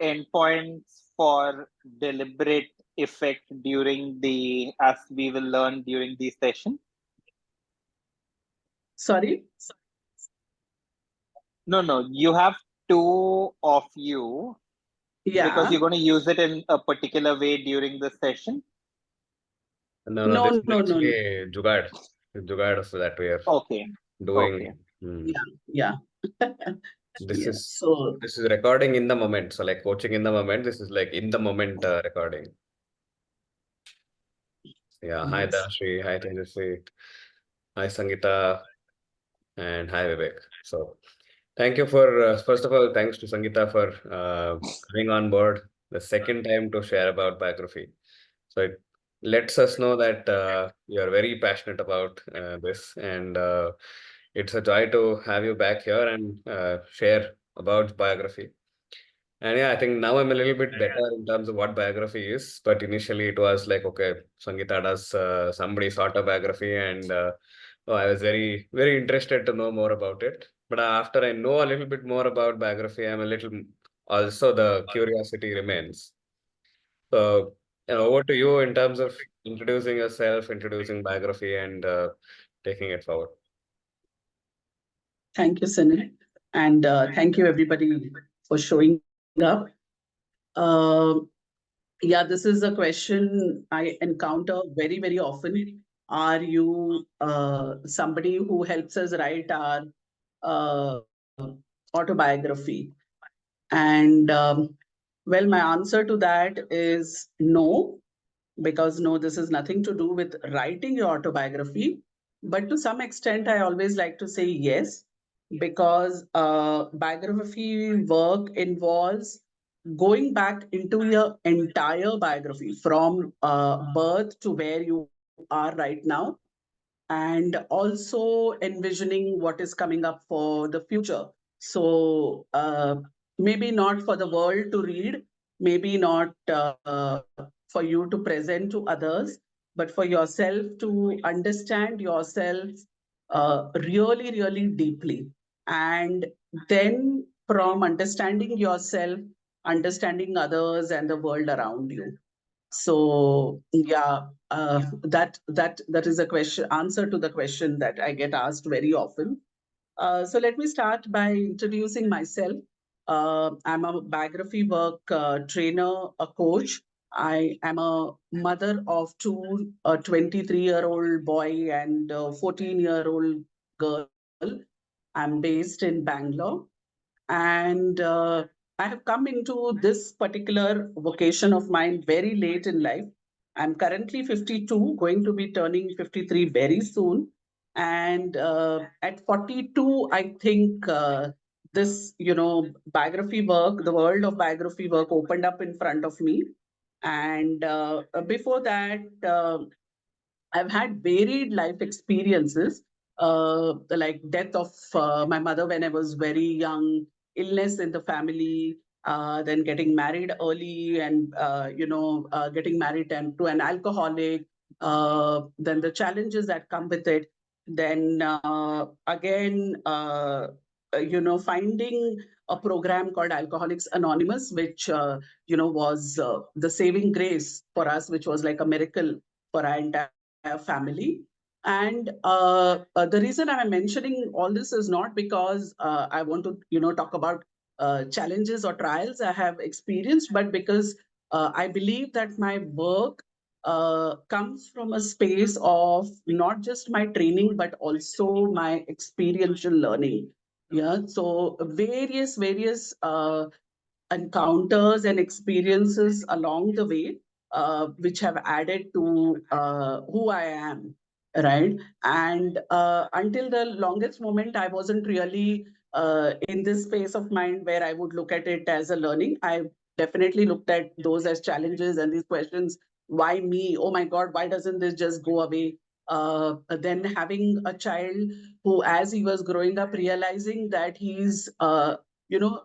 endpoints for deliberate effect during as we will learn during the session? Sorry? No. You have two of you because Yeah. you're going to use it in a particular way during the session. No, this is No. actually Jugaad. Jugaad so that we are Okay. doing. Yeah. This Yeah. is So this is recording in the moment. So like coaching in the moment. This is like in the moment recording. Yeah. Hi yes. Dhanashri. Hi Tejasvi. Hi Sangita. And hi Vivek. So thank you for first of all, thanks to Sangita for coming on board the second time to share about biography. So it lets us know that you are very passionate about this, and it's a joy to have you back here and share about biography. And yeah, I think now I'm a little bit better in terms of what biography is. But initially, it was like, okay, Sangita does somebody's autobiography, and oh, I was very, very interested to know more about it. But after I know a little bit more about biography, I'm a little also the curiosity remains. So, over to you in terms of introducing yourself, introducing biography, and taking it forward. Thank you, Sunil. And thank you, everybody, for showing up. Yeah, this is a question I encounter very, very often. Are you somebody who helps us write our uh, autobiography? And well, my answer to that is no, because no, this is nothing to do with writing your autobiography. But to some extent, I always like to say yes, because biography work involves going back into your entire biography from birth to where you are right now, and also envisioning what is coming up for the future. So maybe not for the world to read, maybe not for you to present to others, but for yourself to understand yourself really, really deeply. And then from understanding yourself, understanding others and the world around you. So yeah, that is a question answer to the question that I get asked very often. So let me start by introducing myself. I'm a biography work trainer, a coach. I am a mother of two, a 23-year-old boy and a 14-year-old girl. I'm based in Bangalore, and I have come into this particular vocation of mine very late in life. I'm currently 52, going to be turning 53 very soon. And at 42, I think this, biography work, the world of biography work opened up in front of me. And before that, I've had varied life experiences, like death of my mother when I was very young, illness in the family, then getting married early, and getting married and to an alcoholic. Then the challenges that come with it. Then again, finding a program called Alcoholics Anonymous, which was the saving grace for us, which was like a miracle for our entire family. And the reason I'm mentioning all this is not because I want to, talk about challenges or trials I have experienced, but because I believe that my work comes from a space of not just my training, but also my experiential learning. Yeah, so various encounters and experiences along the way, which have added to who I am, right? And until the longest moment, I wasn't really in this space of mind where I would look at it as a learning. I definitely looked at those as challenges and these questions. Why me? Oh my God, why doesn't this just go away? Then having a child who, as he was growing up, realizing that he's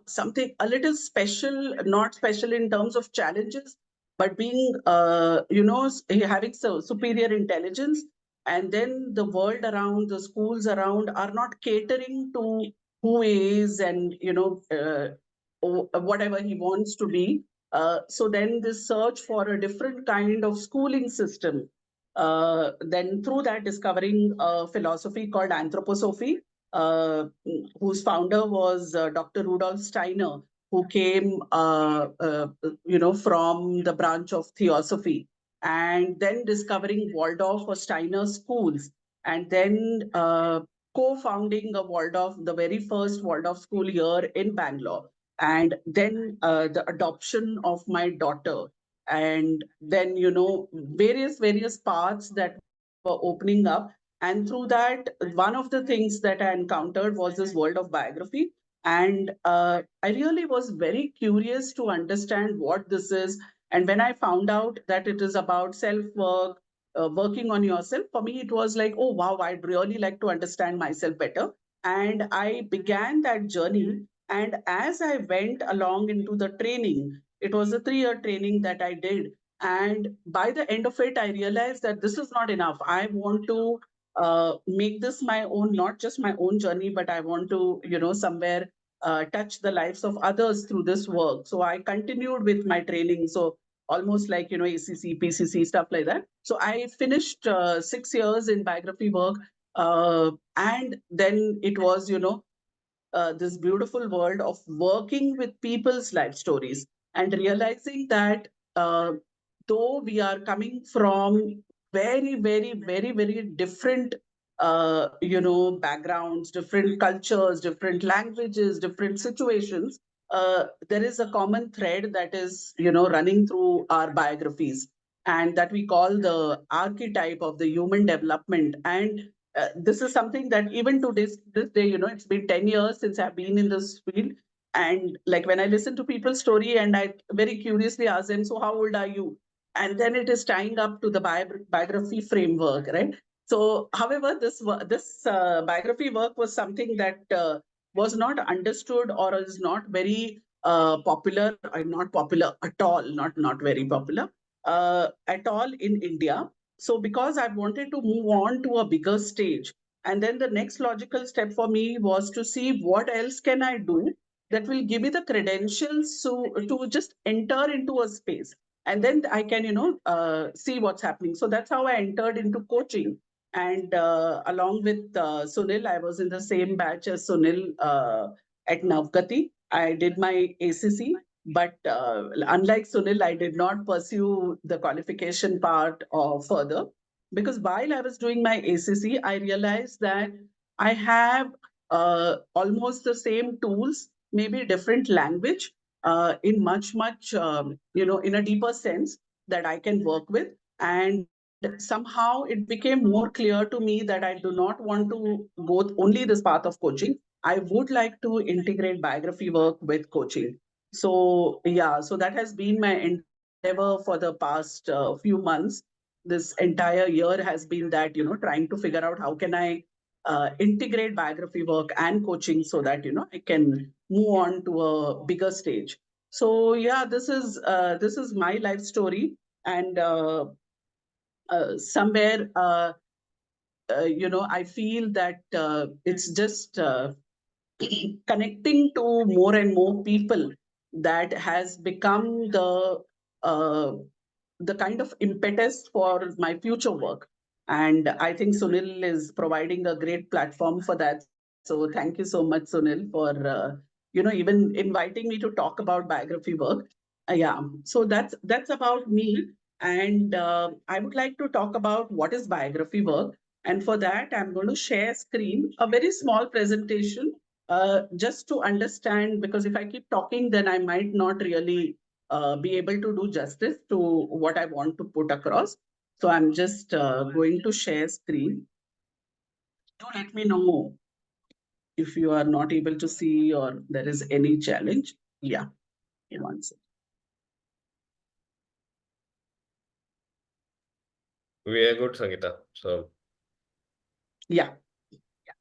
something a little special, not special in terms of challenges, but being having superior intelligence, and then the world around, the schools around are not catering to who he is, and whatever he wants to be. So then this search for a different kind of schooling system. Then through that, discovering a philosophy called anthroposophy, whose founder was Dr. Rudolf Steiner, who came, from the branch of theosophy, and then discovering Waldorf or Steiner schools, and then co-founding a Waldorf, the very first Waldorf school here in Bangalore, and then the adoption of my daughter, and then various paths that were opening up. And through that, one of the things that I encountered was this world of biography. And I really was very curious to understand what this is. And when I found out that it is about self work, working on yourself, for me, it was like, oh, wow, I'd really like to understand myself better. And I began that journey. And as I went along into the training, it was a 3-year training that I did. And by the end of it, I realized that this is not enough. I want to make this my own, not just my own journey, but I want to, somewhere touch the lives of others through this work. So I continued with my training. So almost like, ACC, PCC, stuff like that. So I finished 6 years in biography work. And then it was, this beautiful world of working with people's life stories and realizing that uh, though we are coming from very different backgrounds, different cultures, different languages, different situations, there is a common thread that is running through our biographies, and that we call the archetype of the human development. And this is something that even to this day, it's been 10 years since I've been in this field. And like when I listen to people's story and I very curiously ask them, so how old are you? And then it is tying up to the biography framework, right? So, however, this biography work was something that was not understood or is not very popular, not popular at all, not very popular at all in India. So because I wanted to move on to a bigger stage, and then the next logical step for me was to see what else can I do that will give me the credentials to just enter into a space, and then I can see what's happening. So that's how I entered into coaching. And along with Sunil, I was in the same batch as Sunil at Navgati. I did my ACC, but unlike Sunil, I did not pursue the qualification part or further, because while I was doing my ACC, I realized that I have almost the same tools, maybe different language, in much in a deeper sense that I can work with. And somehow it became more clear to me that I do not want to go only this path of coaching. I would like to integrate biography work with coaching. So yeah, so that has been my endeavor for the past few months. This entire year has been that, trying to figure out how can I integrate biography work and coaching so that, I can move on to a bigger stage. So yeah, this is my life story. And somewhere, I feel that it's just connecting to more and more people that has become uh, the kind of impetus for my future work. And I think Sunil is providing a great platform for that. So thank you so much, Sunil, for even inviting me to talk about biography work. Yeah, so that's about me. And I would like to talk about what is biography work. And for that, I'm going to share screen, a very small presentation, just to understand, because if I keep talking, then I might not really be able to do justice to what I want to put across. So I'm just going to share screen. Do let me know if you are not able to see or there is any challenge. Yeah, one second. We are good, Sangita. So Yeah,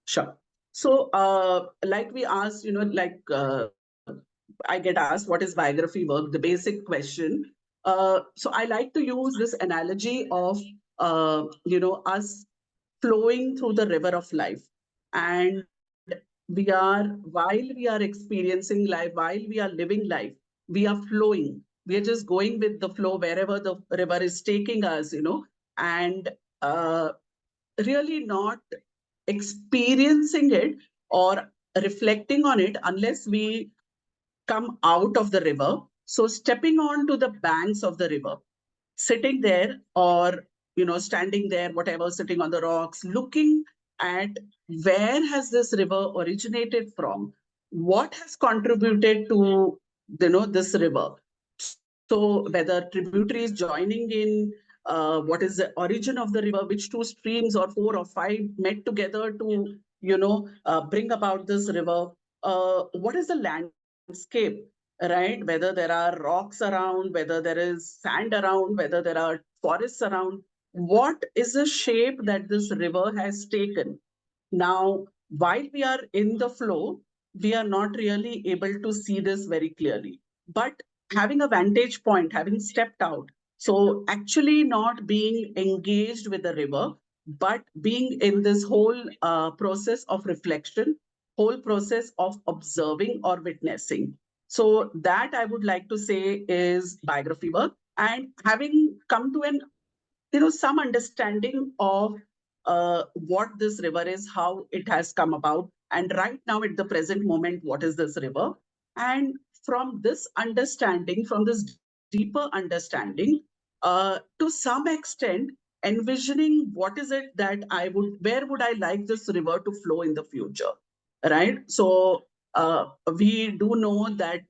sure. So, like we asked, I get asked, what is biography work? The basic question. So I like to use this analogy of, us flowing through the river of life. And while we are experiencing life, while we are living life, we are flowing. We are just going with the flow wherever the river is taking us, and uh, really not experiencing it or reflecting on it unless we come out of the river. So stepping onto the banks of the river, sitting there or standing there, whatever, sitting on the rocks, looking at where has this river originated from, what has contributed to this river. So whether tributaries joining in, what is the origin of the river, which two streams or four or five met together to bring about this river, what is the landscape, right? Whether there are rocks around, whether there is sand around, whether there are forests around, what is the shape that this river has taken. Now, while we are in the flow, we are not really able to see this very clearly. But having a vantage point, having stepped out, so actually not being engaged with the river, but being in this whole process of reflection, whole process of observing or witnessing. So that I would like to say is biography work. And having come to an some understanding of what this river is, how it has come about, and right now at the present moment, what is this river? And from this understanding, from this deeper understanding, to some extent, envisioning what is it that where would I like this river to flow in the future, right? So we do know that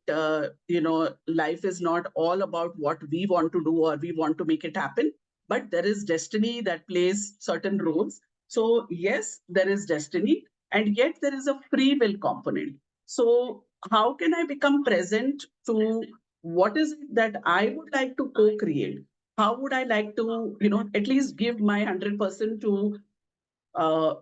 life is not all about what we want to do or we want to make it happen, but there is destiny that plays certain roles. So yes, there is destiny, and yet there is a free will component. So how can I become present to what is it that I would like to co-create? How would I like to, at least give my 100% to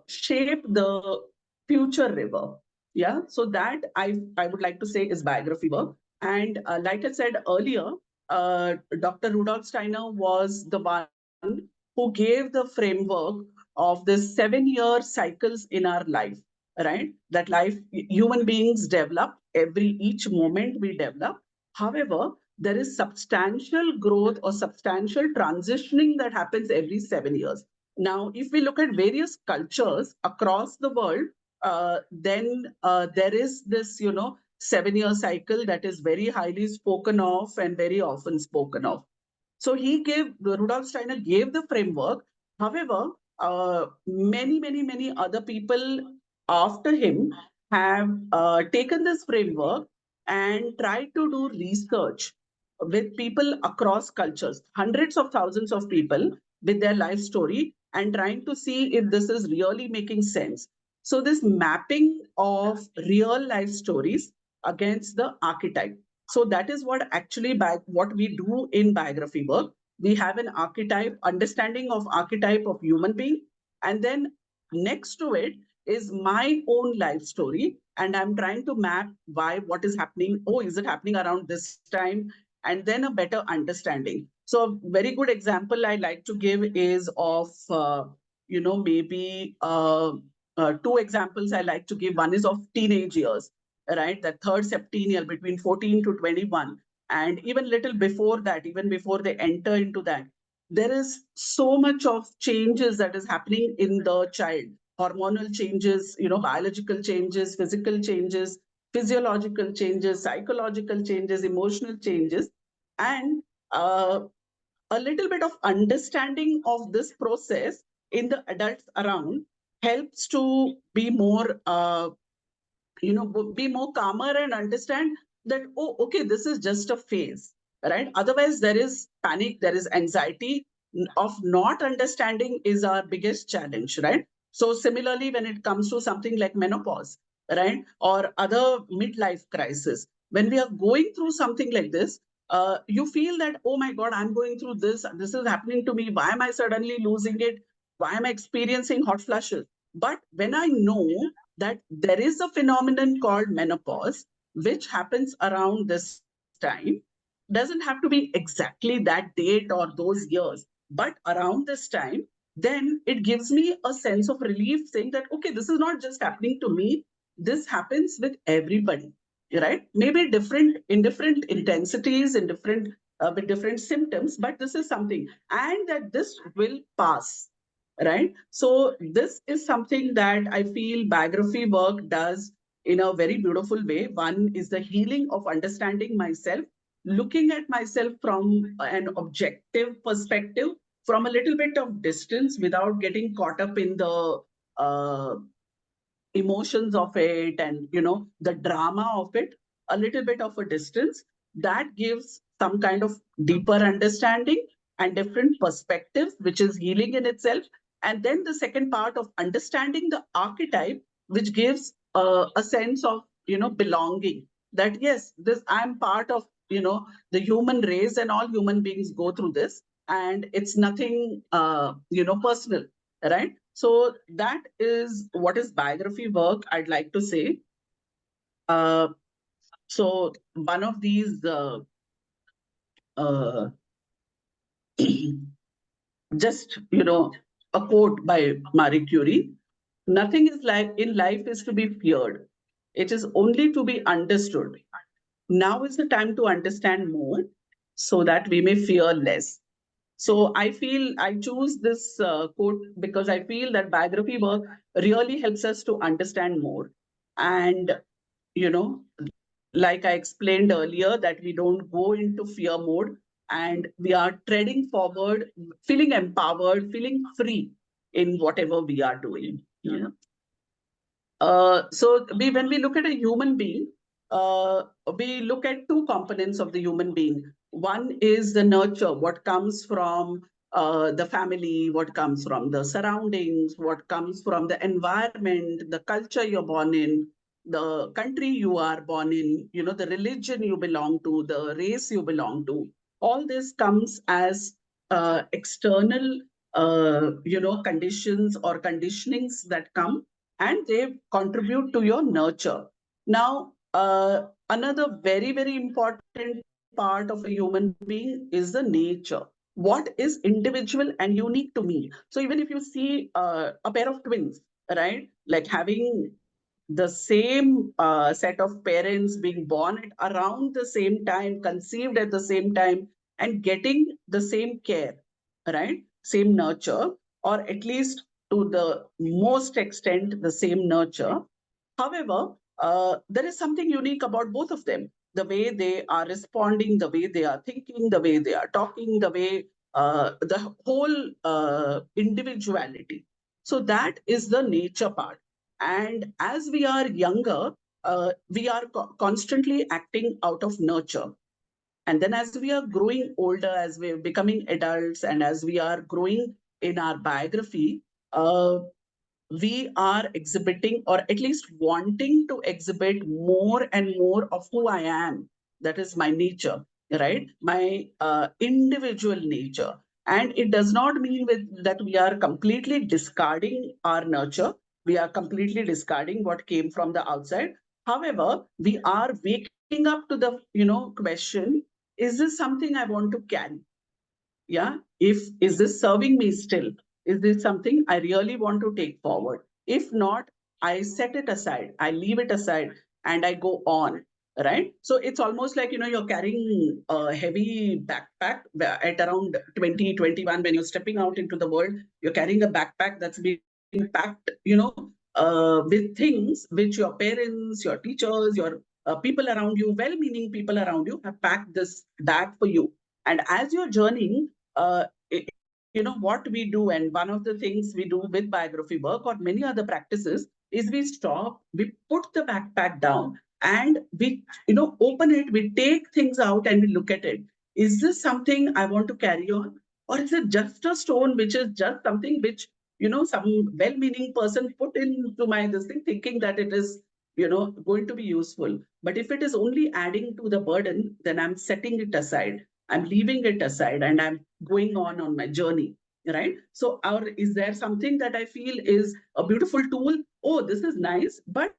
shape the future river? Yeah, so that I would like to say is biography work. And like I said earlier, Dr. Rudolf Steiner was the one who gave the framework of the 7-year cycles in our life, right? That life, human beings develop every each moment we develop. However, there is substantial growth or substantial transitioning that happens every 7 years. Now, if we look at various cultures across the world, then there is this, 7-year cycle that is very highly spoken of and very often spoken of. So Rudolf Steiner gave the framework. However, many other people after him have taken this framework and tried to do research with people across cultures, hundreds of thousands of people with their life story, and trying to see if this is really making sense. So this mapping of real life stories against the archetype. So that is what actually what we do in biography work. We have an archetype, understanding of archetype of human being, and then next to it is my own life story, and I'm trying to map what is happening. Oh, is it happening around this time? And then a better understanding. So a very good example I like to give is of maybe two examples I like to give. One is of teenage years, right? That third septennial between 14 to 21, and even little before that, even before they enter into that, there is so much of changes that is happening in the child. Hormonal changes, biological changes, physical changes, physiological changes, psychological changes, emotional changes, and a little bit of understanding of this process in the adults around helps to be more be more calmer and understand that, oh, okay, this is just a phase, right? Otherwise, there is panic, there is anxiety of not understanding is our biggest challenge, right? So similarly, when it comes to something like menopause, right, or other midlife crisis, when we are going through something like this, you feel that, oh my God, I'm going through this is happening to me. Why am I suddenly losing it? Why am I experiencing hot flushes? But when I know that there is a phenomenon called menopause, which happens around this time, doesn't have to be exactly that date or those years, but around this time, then it gives me a sense of relief saying that, okay, this is not just happening to me. this happens with everybody, right? Maybe different in different intensities, in different with different symptoms, but this is something, and that this will pass, right? So this is something that I feel biography work does in a very beautiful way. One is the healing of understanding myself, looking at myself from an objective perspective, from a little bit of distance without getting caught up in the uh, emotions of it and the drama of it, a little bit of a distance that gives some kind of deeper understanding and different perspectives, which is healing in itself. And then the second part of understanding the archetype, which gives a sense of belonging, that yes, this I'm part of the human race, and all human beings go through this, and it's nothing personal, right? So that is what is biography work, I'd like to say. Uh, so one of these, uh, just, a quote by Marie Curie: nothing is like in life is to be feared. It is only to be understood. Now is the time to understand more so that we may fear less. So I feel I choose this quote because I feel that biography work really helps us to understand more. And, you know, like I explained earlier, that we don't go into fear mode, and we are treading forward, feeling empowered, feeling free in whatever we are doing. So when we look at a human being, uh, we look at two components of the human being. One is the nurture, what comes from the family, what comes from the surroundings, what comes from the environment, the culture you're born in, the country you are born in, the religion you belong to, the race you belong to. All this comes as external, conditions or conditionings that come, and they contribute to your nurture. Now, another very, very important part of a human being is the nature. What is individual and unique to me? So even if you see a pair of twins, right, like having the same set of parents, being born at around the same time, conceived at the same time, and getting the same care, right? Same nurture, or at least to the most extent, the same nurture. However, there is something unique about both of them. The way they are responding, the way they are thinking, the way they are talking, the way the whole individuality. So that is the nature part. And as we are younger, we are constantly acting out of nurture. And then as we are growing older, as we're becoming adults, and as we are growing in our biography, we are exhibiting, or at least wanting to exhibit, more and more of who I am. That is my nature, right? My individual nature. And it does not mean that we are completely discarding our nurture. We are completely discarding what came from the outside. However, we are waking up to the question: is this something I want to carry? Yeah, if is this serving me still? Is this something I really want to take forward? If not, I set it aside, I leave it aside, and I go on, right? So it's almost like you're carrying a heavy backpack at around 20, 21. When you're stepping out into the world, you're carrying a backpack that's been packed with things which your parents, your teachers, your people around you, well-meaning people around you, have packed this bag for you. And as you're journeying, what we do, and one of the things we do with biography work or many other practices, is we stop, we put the backpack down, and we open it, we take things out, and we look at it. Is this something I want to carry on, or is it just a stone, which is just something which some well-meaning person put into my this thing, thinking that it is going to be useful? But if it is only adding to the burden, then I'm setting it aside, I'm leaving it aside, and I'm going on my journey, right? So, or is there something that I feel is a beautiful tool? Oh, this is nice, but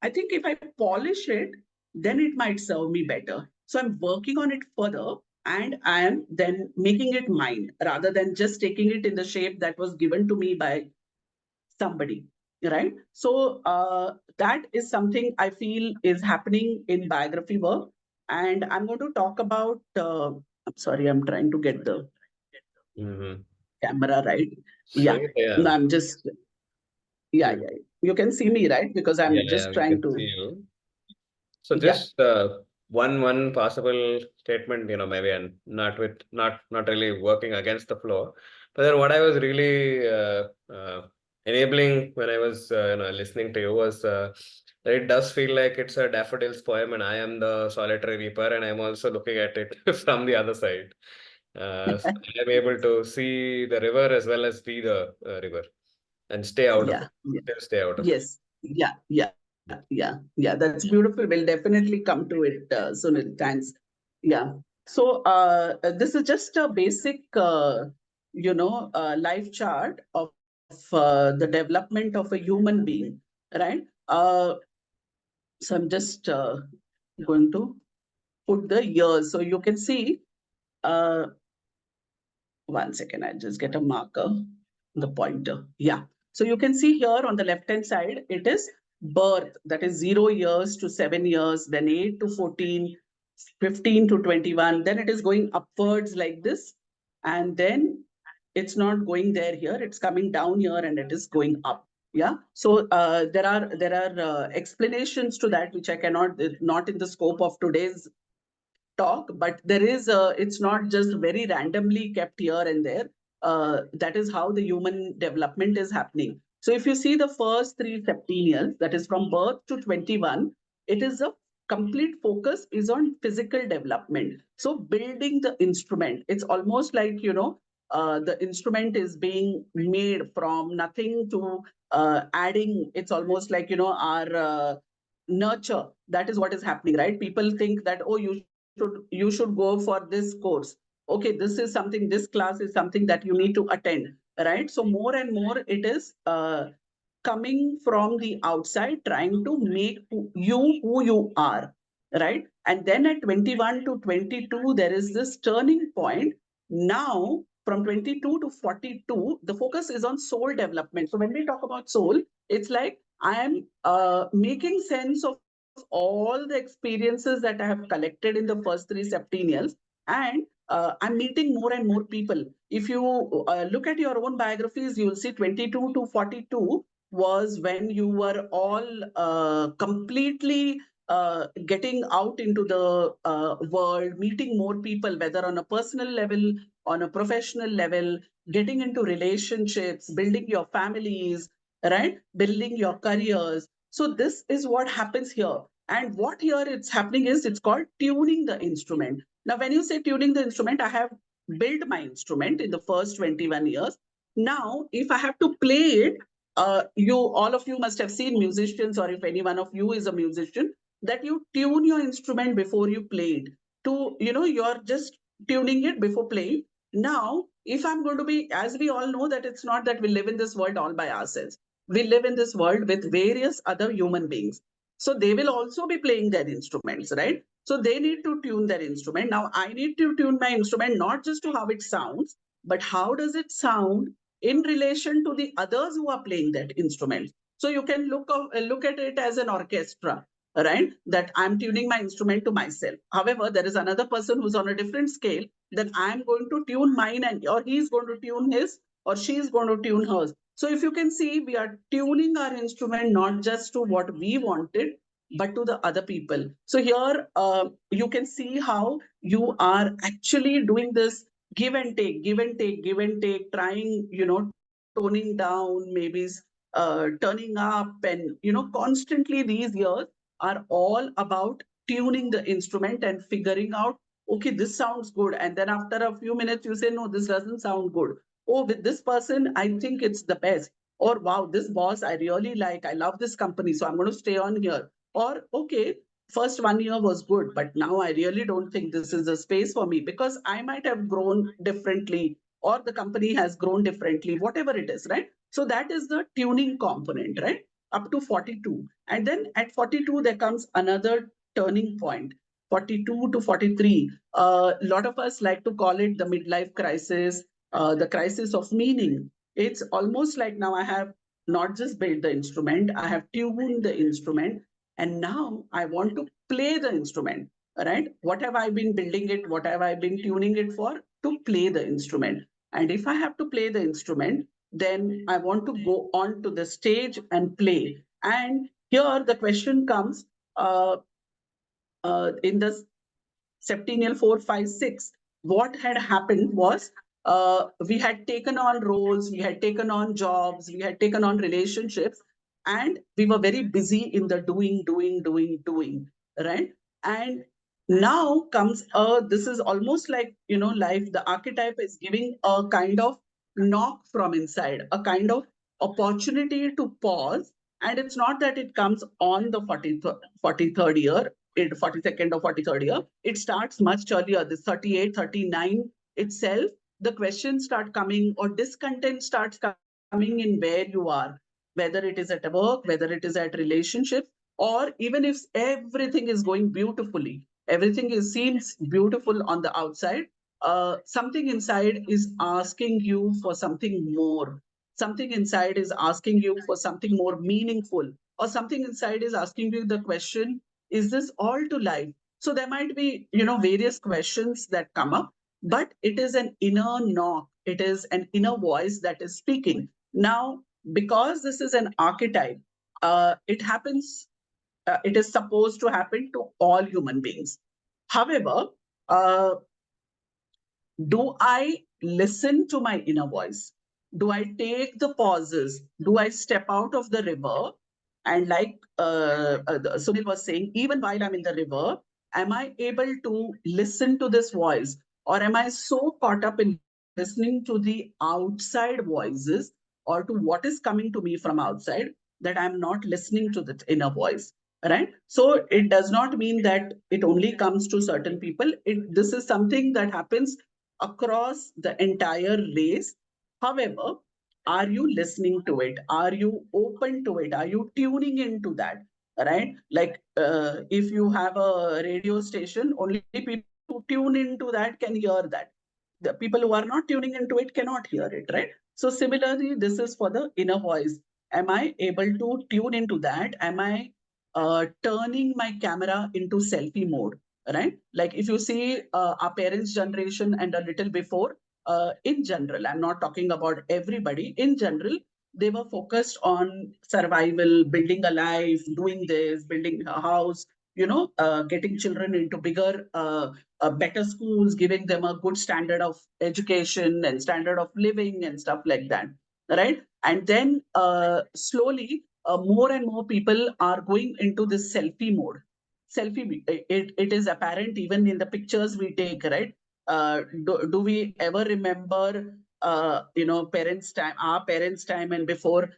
I think if I polish it, then it might serve me better. So I'm working on it further, and I am then making it mine, rather than just taking it in the shape that was given to me by somebody. right? So that is something I feel is happening in biography work. And I'm going to talk about, I'm sorry, I'm trying to get the camera right. Yeah, no, I'm just, yeah. You can see me, right? Because I'm just we trying can to, see you. So yeah. just one possible statement, maybe, and not really working against the flow. But then what I was really enabling when I was listening to you was that it does feel like it's a daffodils poem, and I am the solitary reaper, and I'm also looking at it from the other side. So I'm able to see the river as well as be the river and stay out of Yeah, it. Still stay out of it. yes, yeah. That's beautiful. We'll definitely come to it, Sunil. Thanks. Yeah. So this is just a basic, life chart of the development of a human being, right? So I'm just going to put the years. So you can see, uh, 1 second, I'll just get a marker, the pointer. Yeah. So you can see here on the left-hand side, it is birth, that is 0 years to 7 years, then 8 to 14, 15 to 21. Then it is going upwards like this. And then it's not going there here, it's coming down here and it is going up. Yeah. So there are explanations to that, which I cannot, not in the scope of today's talk, but there is it's not just very randomly kept here and there. That is how the human development is happening. So if you see the first three septennials, that is from birth to 21, it is a complete focus is on physical development. So building the instrument, it's almost like, the instrument is being made from nothing to adding. It's almost like, our nurture. That is what is happening, right? People think that, oh, you should go for this course. Okay, this is something, this class is something that you need to attend, right? So more and more it is coming from the outside, trying to make you who you are, right? And then at 21 to 22, there is this turning point. Now, from 22 to 42, the focus is on soul development. So when we talk about soul, it's like I am making sense of all the experiences that I have collected in the first three septennials, and I'm meeting more and more people. If you look at your own biographies, you will see 22 to 42 was when you were all completely getting out into the world, meeting more people, whether on a personal level, on a professional level, getting into relationships, building your families, right? Building your careers. So this is what happens here. And what here it's happening is it's called tuning the instrument. Now, when you say tuning the instrument, I have built my instrument in the first 21 years. Now, if I have to play it, you all of you must have seen musicians, or if any one of you is a musician, that you tune your instrument before you play it. You're just tuning it before playing. Now, if I'm going to be, as we all know, that it's not that we live in this world all by ourselves. We live in this world with various other human beings. So they will also be playing their instruments, right? So they need to tune their instrument. Now I need to tune my instrument not just to how it sounds, but how does it sound in relation to the others who are playing that instrument. So you can look at it as an orchestra, right? That I'm tuning my instrument to myself. However, there is another person who's on a different scale, then I'm going to tune mine, and or he's going to tune his, or she's going to tune hers. So if you can see, we are tuning our instrument not just to what we wanted, but to the other people. So here you can see how you are actually doing this give and take, give and take, give and take, trying, toning down, maybe turning up, and constantly these years are all about tuning the instrument and figuring out, okay, this sounds good. And then after a few minutes, you say, no, this doesn't sound good. Oh, with this person, I think it's the best. Or wow, this boss I really like. I love this company, so I'm going to stay on here. Or okay, first 1 year was good, but now I really don't think this is a space for me, because I might have grown differently, or the company has grown differently, whatever it is, right? So that is the tuning component, right? Up to 42. And then at 42, there comes another turning point. 42 to 43. A lot of us like to call it the midlife crisis, the crisis of meaning. It's almost like now I have not just built the instrument, I have tuned the instrument, and now I want to play the instrument, right? What have I been building it? What have I been tuning it for? To play the instrument. And if I have to play the instrument, then I want to go on to the stage and play. And here the question comes uh, in the septennial 4, 5, 6, what had happened was we had taken on roles, we had taken on jobs, we had taken on relationships, and we were very busy in the doing, right? And now comes this is almost like, life, the archetype is giving a kind of knock from inside, a kind of opportunity to pause. And it's not that it comes on the 43rd year, 42nd or 43rd year. It starts much earlier, this 38, 39 itself. The questions start coming, or discontent starts coming in where you are, whether it is at work, whether it is at relationships, or even if everything is going beautifully, seems beautiful on the outside, something inside is asking you for something more. Something inside is asking you for something more meaningful, or something inside is asking you the question, is this all to life? So there might be, various questions that come up, but it is an inner knock. It is an inner voice that is speaking. Now, because this is an archetype, it happens, it is supposed to happen to all human beings. However, uh, do I listen to my inner voice? Do I take the pauses? Do I step out of the river? And like Sunil was saying, even while I'm in the river, am I able to listen to this voice? Or am I so caught up in listening to the outside voices, or to what is coming to me from outside, that I'm not listening to the inner voice? Right? So it does not mean that it only comes to certain people. This is something that happens across the entire race. However, are you listening to it? Are you open to it? Are you tuning into that? Right? Like if you have a radio station, only people who tune into that can hear that. The people who are not tuning into it cannot hear it, right? So similarly, this is for the inner voice. Am I able to tune into that? Am I turning my camera into selfie mode? Right? Like if you see our parents' generation and a little before, in general, I'm not talking about everybody, in general, they were focused on survival, building a life, doing this, building a house, getting children into bigger, better schools, giving them a good standard of education and standard of living and stuff like that, right? And then slowly, more and more people are going into this selfie mode. It is apparent even in the pictures we take, right? Do we ever remember, parents' time, our parents' time and before,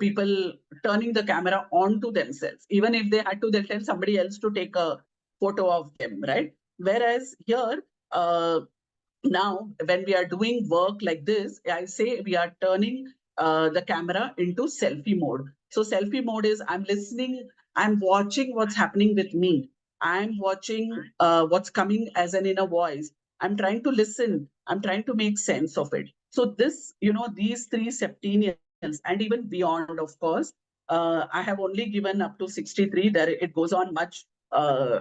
people turning the camera onto themselves? Even if they had to, they'll tell somebody else to take a photo of them, right? Whereas here, now when we are doing work like this, I say we are turning the camera into selfie mode. So selfie mode is, I'm listening, I'm watching what's happening with me, I'm watching what's coming as an inner voice, I'm trying to listen, I'm trying to make sense of it. So this, these three septennials and even beyond, of course, I have only given up to 63. There it goes on much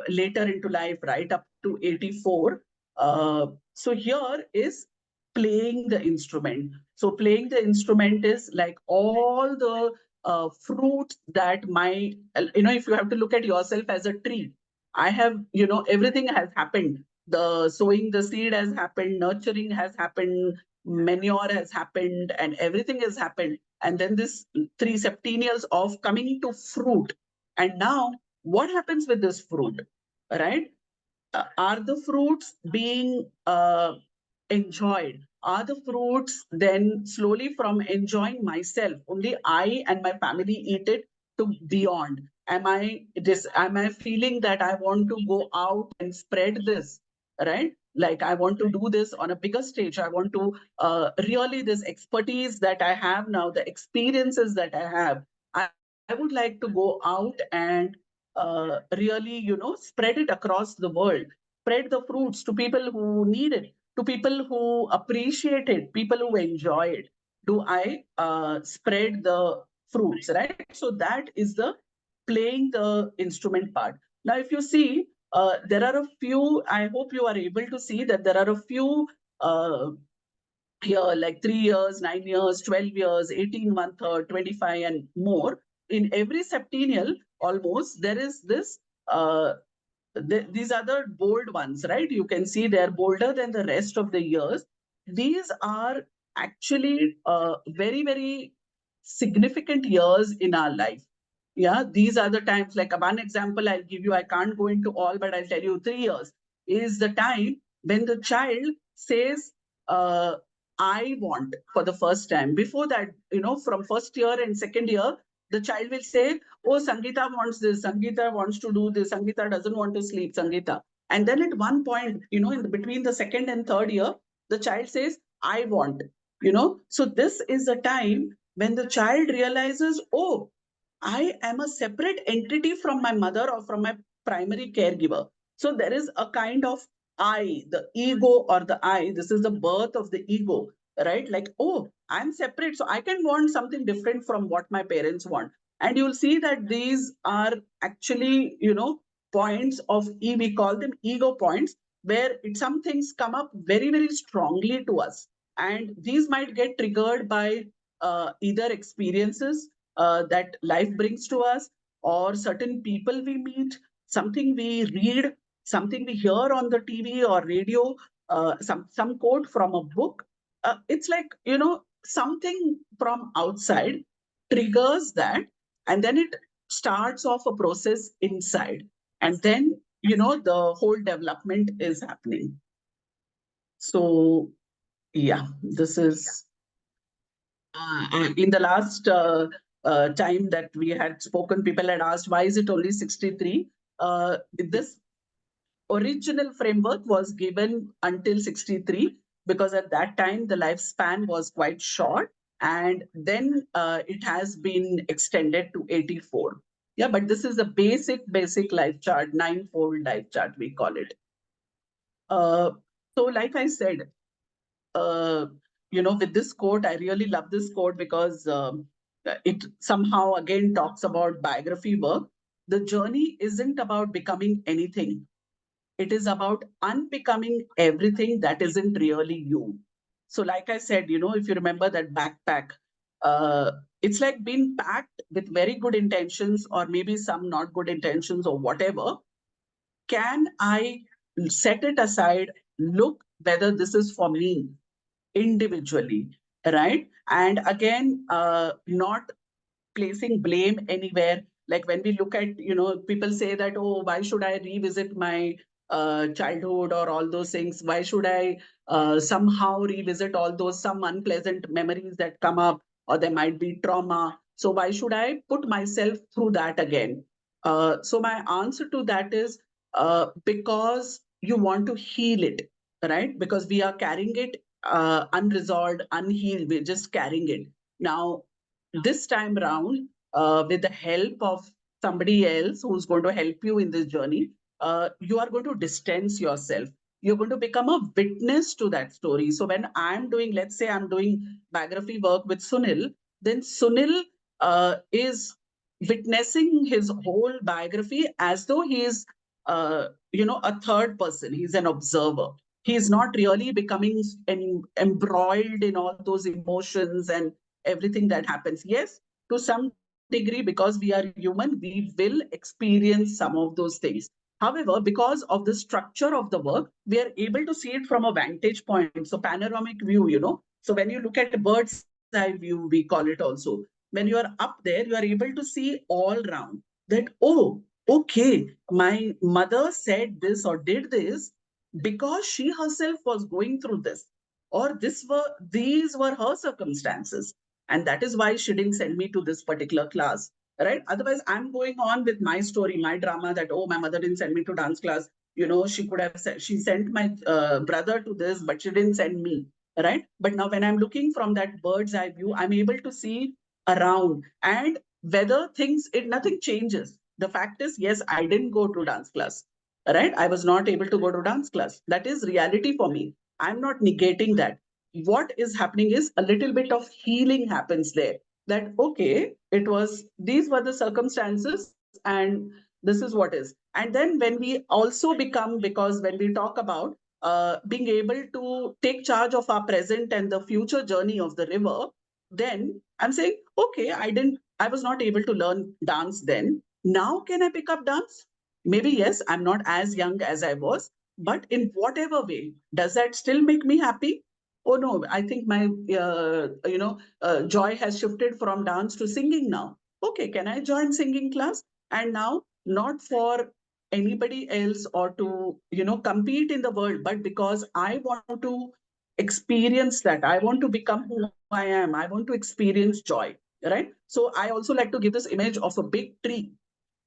later into life, right up to 84. So here is playing the instrument. So playing the instrument is like all the fruit that my, if you have to look at yourself as a tree, I have, everything has happened. The sowing the seed has happened, nurturing has happened, manure has happened, and everything has happened. And then this three septennials of coming to fruit. And now what happens with this fruit, right? Are the fruits being enjoyed? Are the fruits then slowly from enjoying myself, only I and my family eat it, to beyond? Am I feeling that I want to go out and spread this, right? Like I want to do this on a bigger stage. I want to really, this expertise that I have now, the experiences that I have, I would like to go out and really, spread it across the world, spread the fruits to people who need it, to people who appreciate it, people who enjoy it. Do I spread the fruits, right? So that is the playing the instrument part. Now, if you see, there are a few, I hope you are able to see that there are a few here, like 3 years, 9 years, 12 years, 18 month, 25 and more. In every septennial, almost, there is this, these are the bold ones, right? You can see they're bolder than the rest of the years. These are actually very, very significant years in our life. Yeah, these are the times, like one example I'll give you, I can't go into all, but I'll tell you 3 years is the time when the child says, I want for the first time. Before that, from first year and second year, the child will say, oh, Sangita wants this, Sangita wants to do this, Sangita doesn't want to sleep, Sangita. And then at one point, in between the second and third year, the child says, I want, So this is the time when the child realizes, oh, I am a separate entity from my mother or from my primary caregiver. So there is a kind of I, the ego or the I, this is the birth of the ego, right? Like, oh, I'm separate, so I can want something different from what my parents want. And you'll see that these are actually, points of E, we call them ego points, where some things come up very, very strongly to us. And these might get triggered by either experiences that life brings to us, or certain people we meet, something we read, something we hear on the TV or radio, some quote from a book. It's like, something from outside triggers that, and then it starts off a process inside. And then, the whole development is happening. So, yeah, this is in the last time that we had spoken, people had asked, why is it only 63? This original framework was given until 63 because at that time the lifespan was quite short, and then it has been extended to 84. Yeah, but this is the basic life chart, 9-fold life chart, we call it. So like I said, with this quote, I really love this quote because it somehow again talks about biography work. The journey isn't about becoming anything. It is about unbecoming everything that isn't really you. So like I said, if you remember that backpack, it's like being packed with very good intentions or maybe some not good intentions or whatever. Can I set it aside, look whether this is for me individually, right? And again, not placing blame anywhere. Like when we look at, people say that, oh, why should I revisit my childhood or all those things? Why should I somehow revisit all those some unpleasant memories that come up, or there might be trauma? So why should I put myself through that again? So my answer to that is because you want to heal it, right? Because we are carrying it unresolved, unhealed. We're just carrying it. Now, this time round, with the help of somebody else who's going to help you in this journey, you are going to distance yourself. You're going to become a witness to that story. So when I'm doing, let's say I'm doing biography work with Sunil, then Sunil is witnessing his whole biography as though he is, a third person. He's an observer. He's not really becoming embroiled in all those emotions and everything that happens. Yes, to some degree, because we are human, we will experience some of those things. However, because of the structure of the work, we are able to see it from a vantage point. So panoramic view, So when you look at a bird's eye view, we call it also. When you are up there, you are able to see all round that, oh, okay, my mother said this or did this because she herself was going through this, or these were her circumstances, and that is why she didn't send me to this particular class, right? Otherwise, I'm going on with my story, my drama, that, oh, my mother didn't send me to dance class. She could have said, she sent my brother to this, but she didn't send me, right? But now when I'm looking from that bird's eye view, I'm able to see around, and whether nothing changes. The fact is, yes, I didn't go to dance class, right? I was not able to go to dance class. That is reality for me. I'm not negating that. What is happening is a little bit of healing happens there. that, okay, these were the circumstances and this is what is. And then when we also become, because when we talk about being able to take charge of our present and the future journey of the river, then I'm saying, okay, I was not able to learn dance then. Now can I pick up dance? Maybe yes, I'm not as young as I was, but in whatever way, does that still make me happy? Oh no, I think my joy has shifted from dance to singing now. Okay, can I join singing class? And now, not for anybody else or to compete in the world, but because I want to experience that. I want to become who I am. I want to experience joy, right? So I also like to give this image of a big tree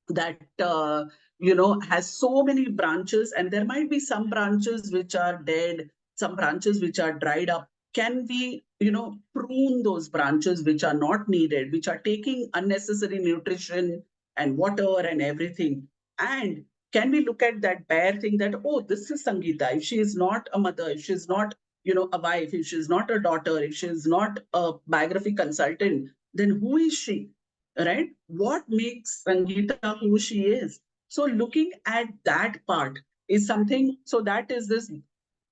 that has so many branches, and there might be some branches which are dead, some branches which are dried up. Can we prune those branches which are not needed, which are taking unnecessary nutrition and water and everything? And can we look at that bare thing that, oh, this is Sangita. If she is not a mother, if she's not a wife, if she's not a daughter, if she's not a biography consultant, then who is she? Right? What makes Sangita who she is? So looking at that part is something. So that is this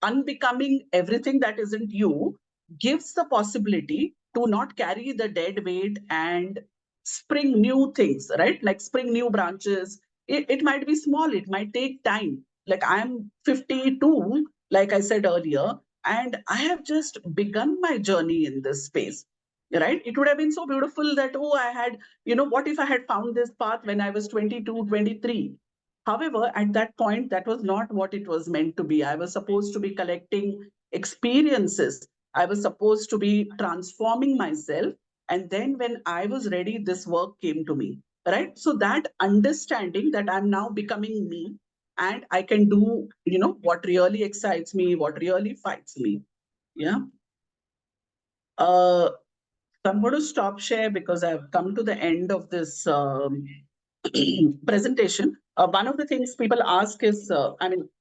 unbecoming everything that isn't you, gives the possibility to not carry the dead weight and spring new things, right? Like spring new branches. It might be small, it might take time. Like I'm 52, like I said earlier, and I have just begun my journey in this space. Right? It would have been so beautiful that, oh, I had, what if I had found this path when I was 22, 23? However, at that point, that was not what it was meant to be. I was supposed to be collecting experiences. I was supposed to be transforming myself. And then when I was ready, this work came to me. Right? So that understanding that I'm now becoming me and I can do, what really excites me, what really fights me. Yeah. So I'm going to stop share because I've come to the end of this presentation. One of the things people ask is,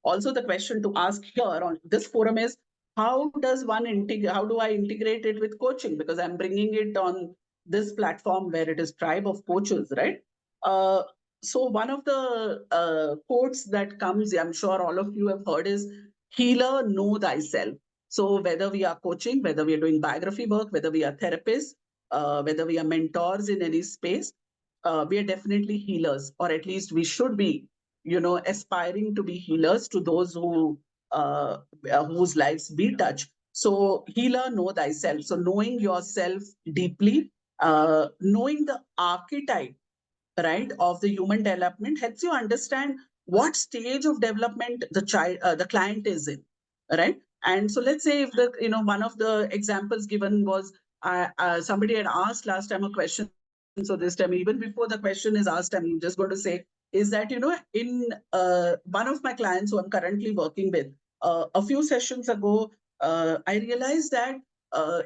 also the question to ask here on this forum is, how do I integrate it with coaching? Because I'm bringing it on this platform where it is tribe of coaches, right? Uh, so one of the quotes that comes, I'm sure all of you have heard, is healer, know thyself. So whether we are coaching, whether we are doing biography work, whether we are therapists, whether we are mentors in any space, we are definitely healers, or at least we should be, aspiring to be healers to those whose lives we touch. So healer, know thyself. So knowing yourself deeply, knowing the archetype, right, of the human development helps you understand what stage of development the client is in, right? And so let's say if the one of the examples given was, somebody had asked last time a question. So this time, even before the question is asked, I'm just going to say is that in one of my clients who I'm currently working with, a few sessions ago, I realized that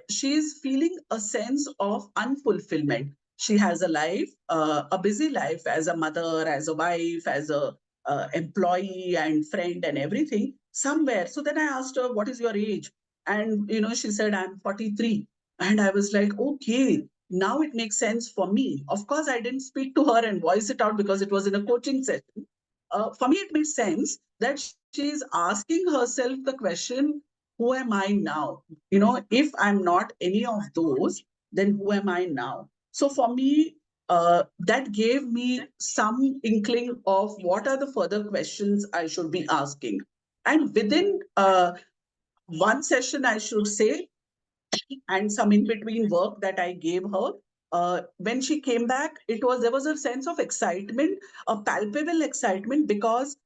she's feeling a sense of unfulfillment. She has a life, a busy life as a mother, as a wife, as a employee and friend and everything somewhere. So then I asked her, what is your age? And she said, I'm 43. And I was like, okay, now it makes sense for me. Of course, I didn't speak to her and voice it out because it was in a coaching session. For me, it made sense that she's asking herself the question, who am I now? If I'm not any of those, then who am I now? So for me, that gave me some inkling of what are the further questions I should be asking. And within one session, I should say, and some in between work that I gave her. When she came back, there was a sense of excitement, a palpable excitement, because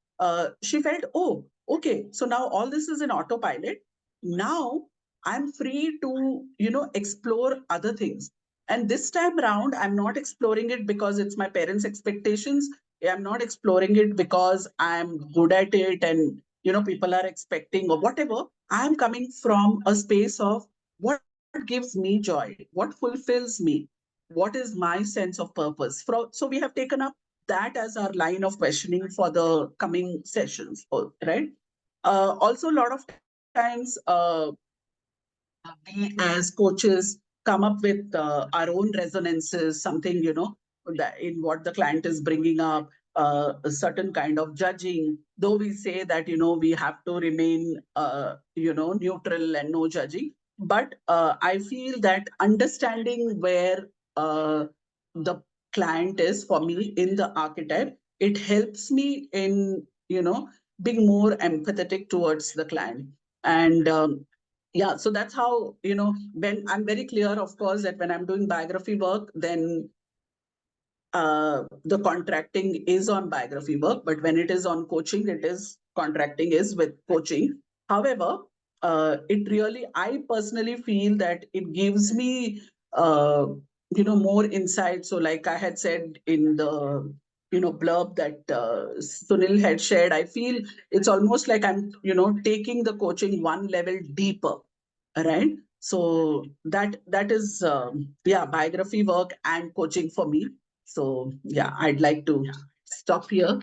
she felt, oh, okay, so now all this is in autopilot. Now I'm free to explore other things. And this time round, I'm not exploring it because it's my parents' expectations. I'm not exploring it because I'm good at it and people are expecting or whatever. I'm coming from a space of what gives me joy, what fulfills me, what is my sense of purpose. So we have taken up that as our line of questioning for the coming sessions, right? Also, a lot of times, we as coaches, come up with our own resonances, something, that in what the client is bringing up, a certain kind of judging, though we say that, we have to remain, neutral and no judging. But I feel that understanding where the client is for me in the archetype, it helps me in, being more empathetic towards the client. And yeah, so that's how, when I'm very clear, of course, that when I'm doing biography work, then the contracting is on biography work, but when it is on coaching, it is contracting is with coaching. However, it really, I personally feel that it gives me, more insight. So, like I had said in the, blurb that Sunil had shared, I feel it's almost like I'm, taking the coaching one level deeper, right? So that is biography work and coaching for me. So yeah, I'd like to stop here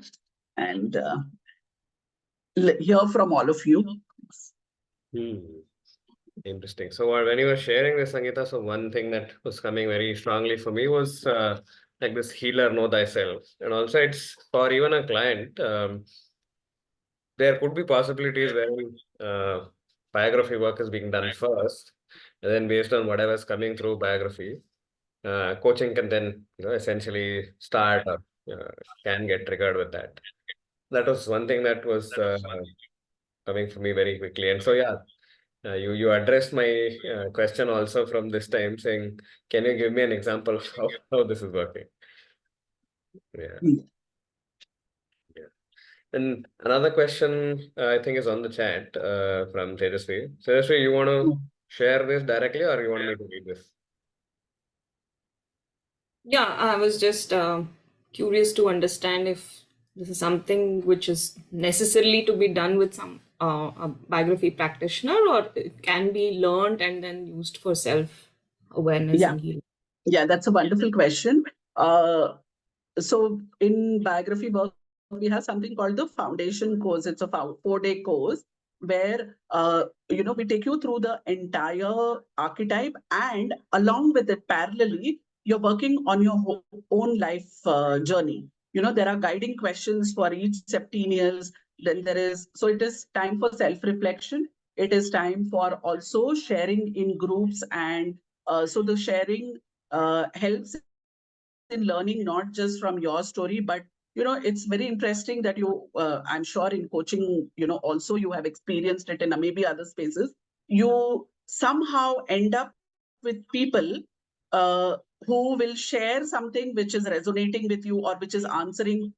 and hear from all of you. Interesting. So when you were sharing this, Sangita, so one thing that was coming very strongly for me was like this healer, know thyself. And also it's for even a client, there could be possibilities where biography work is being done first, and then based on whatever's coming through biography, coaching can then, essentially start or can get triggered with that. That was one thing that was coming for me very quickly. And so, yeah, you addressed my question also from this time, saying, can you give me an example of how this is working? Yeah. Yeah. And another question I think is on the chat from Tejasvi. Tejasvi, you want to share this directly or you want me to read this? Yeah, I was just curious to understand if this is something which is necessarily to be done with some a biography practitioner, or it can be learned and then used for self-awareness Yeah. and healing. Yeah, that's a wonderful question. So in biography work, we have something called the foundation course. It's a 4-day course where we take you through the entire archetype, and along with it, parallelly, you're working on your own life journey. There are guiding questions for each septennials. Then so it is time for self-reflection. It is time for also sharing in groups, and so the sharing helps in learning not just from your story, but it's very interesting that I'm sure in coaching, also you have experienced it in maybe other spaces. You somehow end up with people who will share something which is resonating with you, or which is answering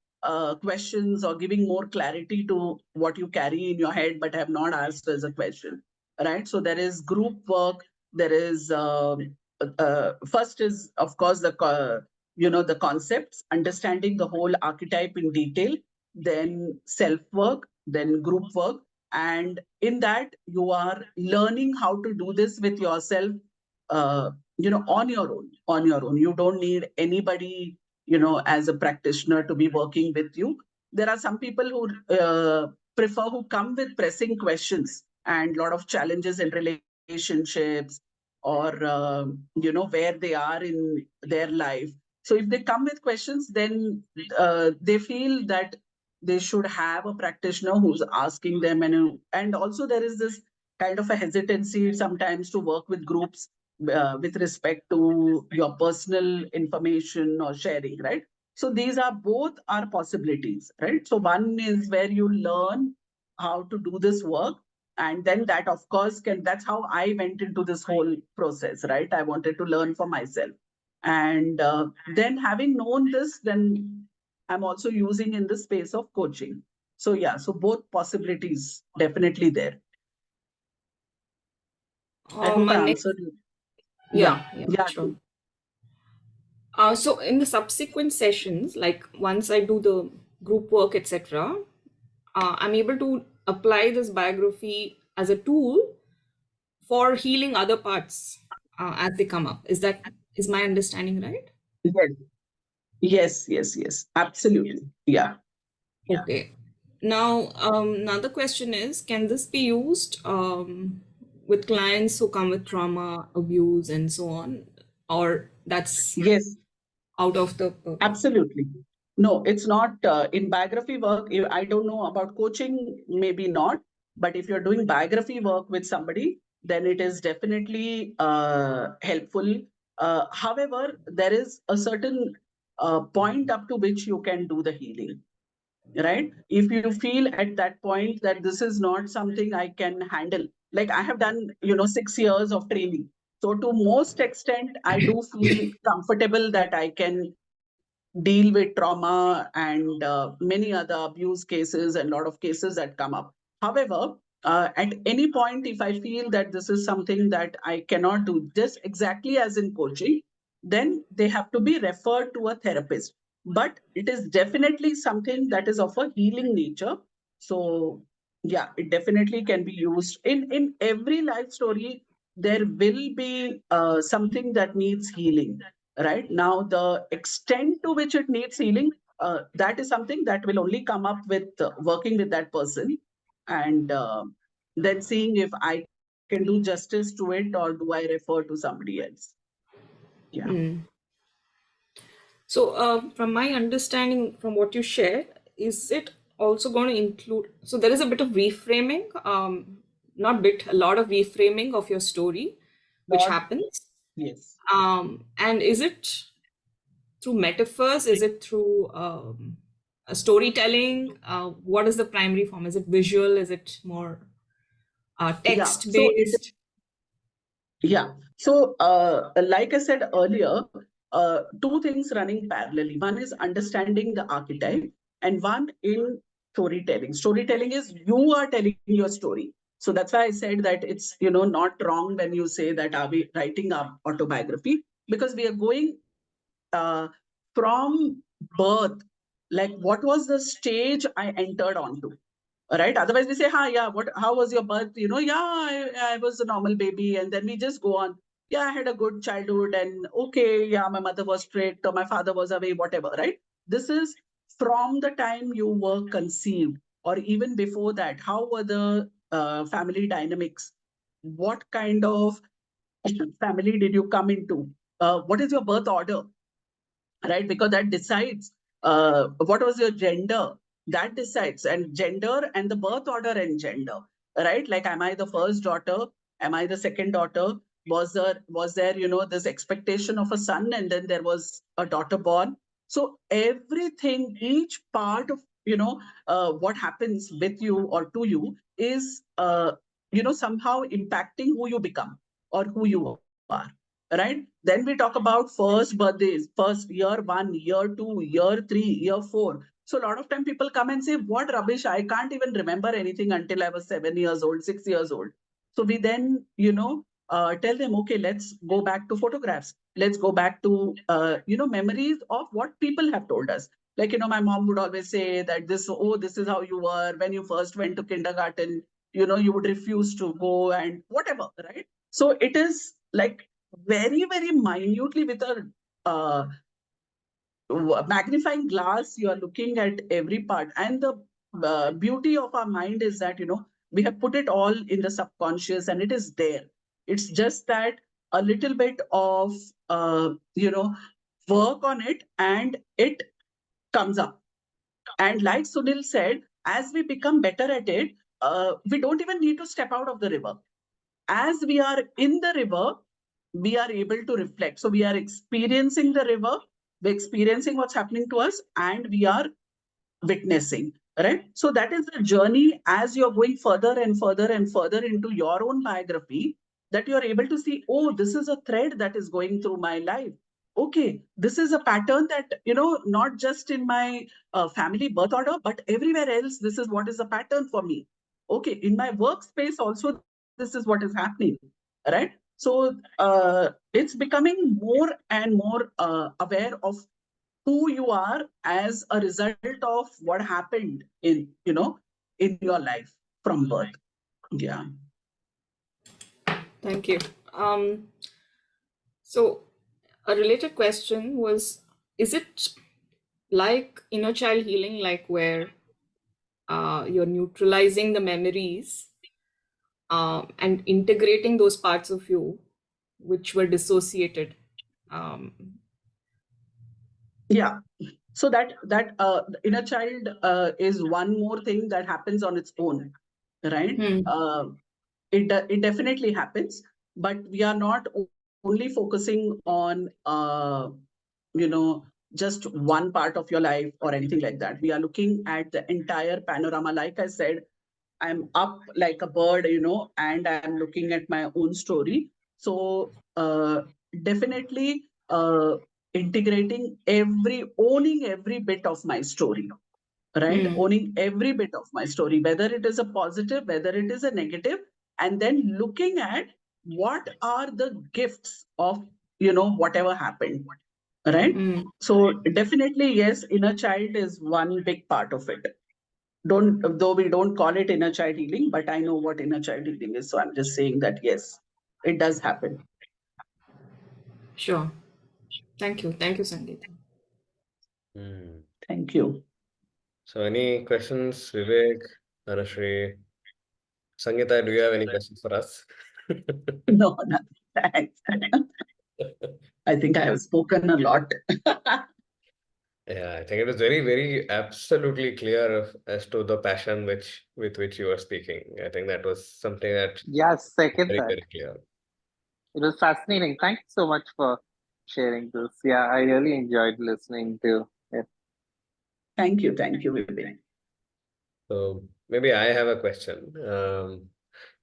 questions or giving more clarity to what you carry in your head but have not asked as a question, right? So there is group work. There is first is, of course, the concepts, understanding the whole archetype in detail, then self work, then group work. And in that, you are learning how to do this with yourself, on your own. You don't need anybody, as a practitioner to be working with you. There are some people who who come with pressing questions and a lot of challenges in relationships, or where they are in their life. So if they come with questions, then they feel that they should have a practitioner who's asking them. And also there is this kind of a hesitancy sometimes to work with groups with respect to your personal information or sharing, right? So these are both are possibilities, right? So one is where you learn how to do this work, and then that, of course, that's how I went into this whole process, right? I wanted to learn for myself. And then having known this, then I'm also using in the space of coaching. So yeah, so both possibilities definitely there. I hope I My next, answered you. yeah, sure. So in the subsequent sessions, like once I do the group work, etc., I'm able to apply this biography as a tool for healing other parts as they come up. Is my understanding right? Yes, absolutely. Yeah. Okay. Now, another question is, can this be used with clients who come with trauma, abuse, and so on, or that's Yes, out of the purview? absolutely. No, it's not in biography work. I don't know about coaching, maybe not. But if you're doing biography work with somebody, then it is definitely helpful. However, there is a certain point up to which you can do the healing, right? If you feel at that point that this is not something I can handle, like I have done, 6 years of training. So to most extent, I do feel comfortable that I can deal with trauma and many other abuse cases and a lot of cases that come up. However, at any point, if I feel that this is something that I cannot do, just exactly as in coaching, then they have to be referred to a therapist. But it is definitely something that is of a healing nature. So yeah, it definitely can be used in every life story. There will be something that needs healing. Right now, the extent to which it needs healing, that is something that will only come up with working with that person, and then seeing if I can do justice to it or do I refer to somebody else. Yeah. So, from my understanding, from what you shared, is it also going to include? So, there is a bit of reframing, not bit, a lot of reframing of your story, which happens. Yes. And is it through metaphors? Is it through a storytelling? What is the primary form? Is it visual? Is it more text based? Yeah. So, like I said earlier, two things running parallelly. One is understanding the archetype, and one in storytelling. Storytelling is you are telling your story. So that's why I said that it's not wrong when you say that are we writing our autobiography, because we are going from birth, like what was the stage I entered onto, right? Otherwise we say, yeah, how was your birth? I was a normal baby, and then we just go on. Yeah, I had a good childhood, and okay, yeah, my mother was strict or my father was away, whatever, right? This is from the time you were conceived, or even before that. How were the family dynamics? What kind of family did you come into? What is your birth order? Right? Because that decides what was your gender. That decides, and gender and the birth order and gender, right? Like, am I the first daughter? Am I the second daughter? Was there this expectation of a son, and then there was a daughter born? So everything, each part of what happens with you or to you is somehow impacting who you become or who you are, right? Then we talk about first birthdays, first year 1, year 2, year 3, year 4. So a lot of time people come and say, what rubbish, I can't even remember anything until I was 7 years old, 6 years old. So we then tell them, okay, let's go back to photographs, let's go back to memories of what people have told us. Like, my mom would always say that this is how you were when you first went to kindergarten. You would refuse to go and whatever, right? So it is like very, very minutely with a magnifying glass, you are looking at every part. And the beauty of our mind is that, we have put it all in the subconscious and it is there. It's just that a little bit of, work on it and it comes up. And like Sunil said, as we become better at it, we don't even need to step out of the river. As we are in the river, we are able to reflect. So we are experiencing the river, we're experiencing what's happening to us, and we are witnessing, right? So that is the journey as you're going further and further and further into your own biography, that you're able to see, oh, this is a thread that is going through my life. Okay, this is a pattern that, not just in my family birth order, but everywhere else, this is what is a pattern for me. Okay, in my workspace also, this is what is happening, right? So it's becoming more and more aware of who you are as a result of what happened in your life from birth. Yeah. Thank you. So, a related question was, is it like inner child healing, like where you're neutralizing the memories and integrating those parts of you which were dissociated. Yeah. So that the inner child is one more thing that happens on its own, right? It definitely happens, but we are not only focusing on just one part of your life or anything like that. We are looking at the entire panorama. Like I said, I'm up like a bird, and I'm looking at my own story. So definitely integrating owning every bit of my story, right? Owning every bit of my story, whether it is a positive, whether it is a negative, and then looking at what are the gifts of, whatever happened, right? So definitely, yes, inner child is one big part of it. Though we don't call it inner child healing, but I know what inner child healing is. So I'm just saying that, yes, it does happen. Sure. Thank you, Sangita. Thank you. So any questions, Vivek, Anashri, Sangita, do you have any questions for us? No, nothing. Thanks. I think I have spoken a lot. Yeah, I think it was very, very absolutely clear as to the passion with which you were speaking. I think that was something that second very, that. very clear. It was fascinating. Thank you so much for sharing this. Yeah, I really enjoyed listening to it. Thank you, Vivek. So maybe I have a question.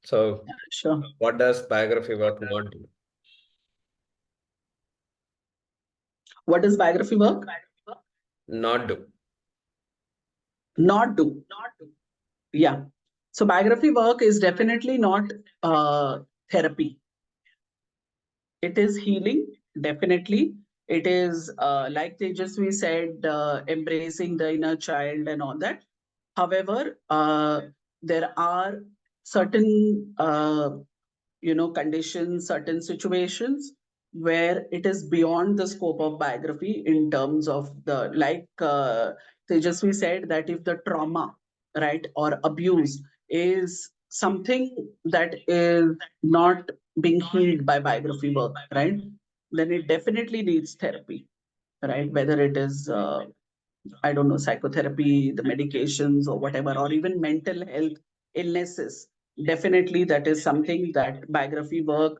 So Sure. what does biography work not do? What does biography work? Not do. Not do. Yeah. So biography work is definitely not therapy. It is healing, definitely. It is, like Tejasvi said, embracing the inner child and all that. However, there are certain conditions, certain situations where it is beyond the scope of biography in terms of Tejasvi said, that if the trauma, right, or abuse is something that is not being healed by biography work, right, then it definitely needs therapy, right? Whether it is I don't know, psychotherapy, the medications or whatever, or even mental health illnesses. Definitely, that is something that biography work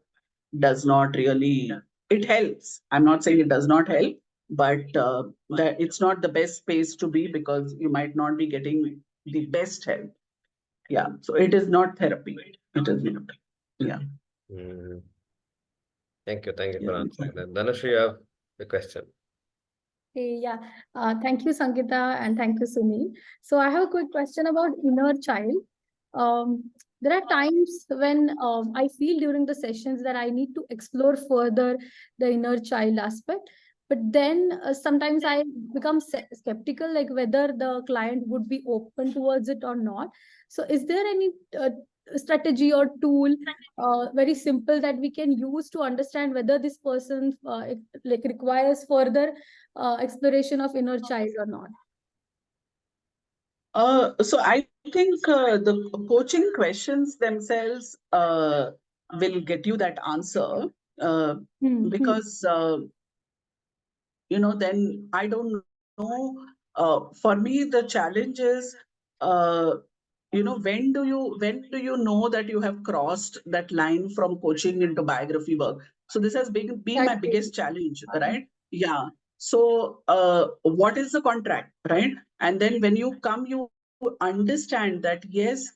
does not really. It helps. I'm not saying it does not help, but that it's not the best space to be, because you might not be getting the best help. Yeah. So it is not therapy. It is not. Yeah. Thank you for Yeah. answering that. Dhanashri, you have a question. Yeah, thank you, Sangita, and thank you, Sunil. So I have a quick question about inner child. There are times when I feel during the sessions that I need to explore further the inner child aspect, but then sometimes I become skeptical, like whether the client would be open towards it or not. So is there any strategy or tool, very simple, that we can use to understand whether this person requires further exploration of inner child or not? So I think the coaching questions themselves will get you that answer, because then I don't know. For me, the challenge is, when do you know that you have crossed that line from coaching into biography work? So this has been my biggest challenge, right? Yeah. So what is the contract, right? And then when you come, you understand that, yes,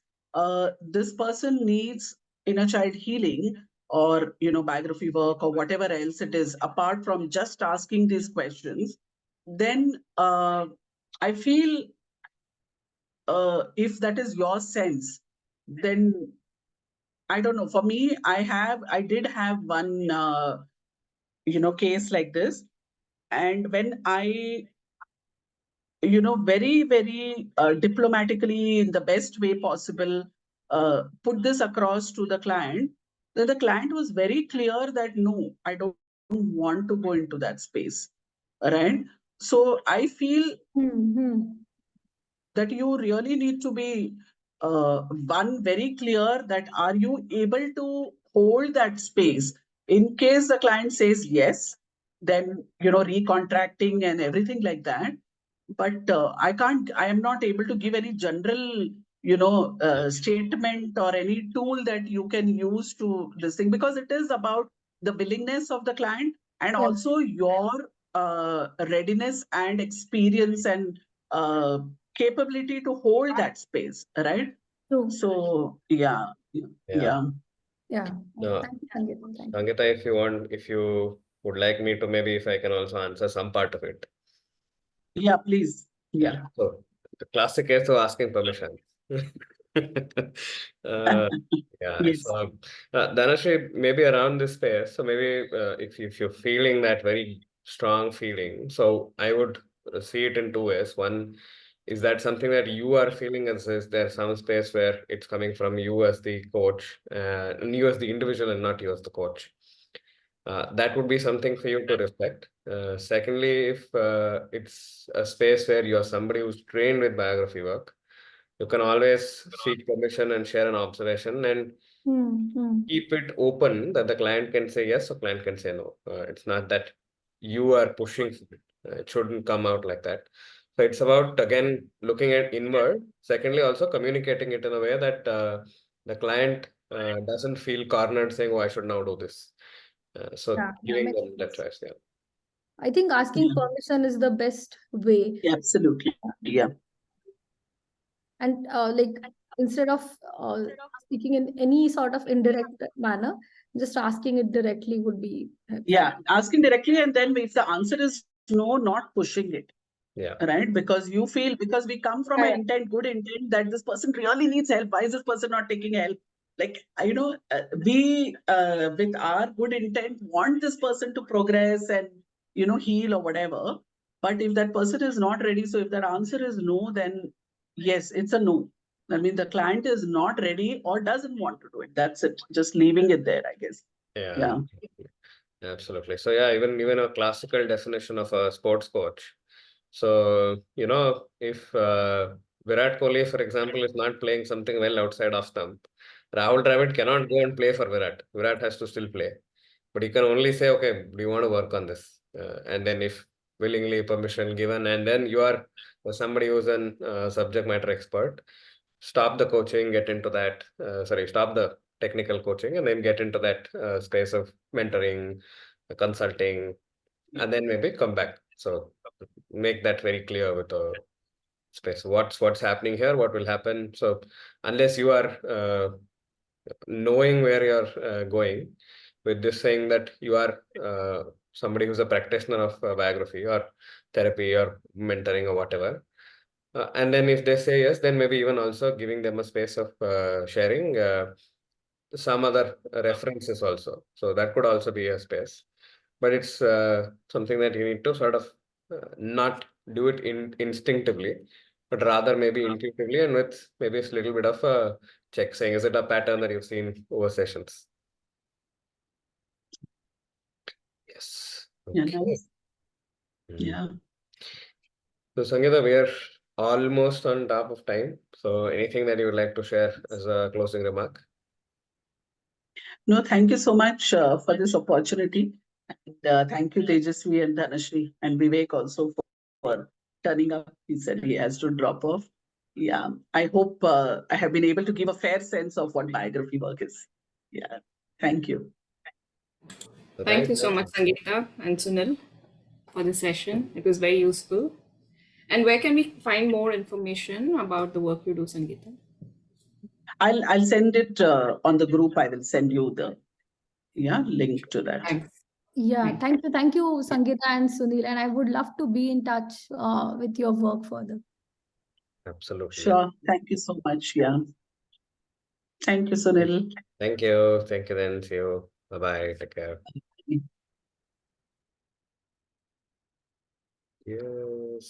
this person needs inner child healing, or biography work, or whatever else it is, apart from just asking these questions. Then I feel, if that is your sense, then I don't know. For me, I did have one case like this, and when I very, very diplomatically, in the best way possible, put this across to the client, then the client was very clear that, no, I don't want to go into that space, right? So I feel that you really need to be one very clear that are you able to hold that space in case the client says yes, then recontracting and everything like that. But I am not able to give any general statement or any tool that you can use to this thing, because it is about the willingness of the client and Yeah. also your readiness and experience and capability to hold that space, right? True. So yeah. Yeah. No, Thank you, Sangita. Thank you. Sangita, if you would like me to, maybe if I can also answer some part of it. Yeah, please. Yeah. So the classic case of asking permission. uh, Yes. So Dhanashree, maybe around this space. So maybe if you're feeling that very strong feeling, so I would see it in two ways. One, is that something that you are feeling, as is there some space where it's coming from you as the coach, and you as the individual and not you as the coach. That would be something for you to reflect. Secondly, if it's a space where you're somebody who's trained with biography work, you can always seek permission and share an observation and keep it open that the client can say yes or client can say no. It's not that you are pushing for it. It shouldn't come out like that. So it's about, again, looking at inward. Secondly, also communicating it in a way that the client doesn't feel cornered saying, oh, I should now do this. So Yeah, giving makes them that sense. choice, yeah. I think asking permission is the best way. Absolutely. Yeah. And like instead of speaking in any sort of indirect manner, just asking it directly would be helpful. Yeah. Asking directly, and then if the answer is no, not pushing it. Yeah. Right? Because we come from Yeah, an intent, good intent, that this person really needs help. Why is this person not taking help? Like, we with our good intent want this person to progress and heal or whatever. But if that person is not ready, so if that answer is no, then yes, it's a no. I mean, the client is not ready or doesn't want to do it. That's it. Just leaving it there, I guess. Yeah. Absolutely. So yeah, even a classical definition of a sports coach. So, if Virat Kohli, for example, is not playing something well outside off stump, Rahul Dravid cannot go and play for Virat. Virat has to still play. But he can only say, okay, do you want to work on this? And then if willingly permission given, and then you are somebody who's an subject matter expert, stop the coaching, get into that, stop the technical coaching and then get into that space of mentoring, consulting, and then maybe come back. So make that very clear with the space. What's happening here? What will happen? So unless you are knowing where you're going with this, saying that you are somebody who's a practitioner of biography or therapy or mentoring or whatever. And then if they say yes, then maybe even also giving them a space of sharing some other references also. So that could also be a space. But it's something that you need to sort of not do it instinctively, but rather maybe intuitively and with maybe a little bit of a check saying, is it a pattern that you've seen over sessions? Yes. Yeah. Okay. Nice. Yeah. So Sangita, we are almost on top of time. So anything that you would like to share as a closing remark? No, thank you so much for this opportunity. And thank you, Tejasvi and Dhanashree and Vivek also for turning up. He said he has to drop off. Yeah, I hope I have been able to give a fair sense of what biography work is. Yeah, thank you. Thank Right. you so much, Sangita and Sunil, for the session. It was very useful. And where can we find more information about the work you do, Sangita? I'll send it on the group. I will send you the link to that. Thanks. Yeah, thank you, Sangita and Sunil. And I would love to be in touch with your work further. Absolutely. Sure. Thank you so much. Yeah. Thank you, Sunil. Thank you. Thank you then. See you. Bye-bye. Take care. Yes.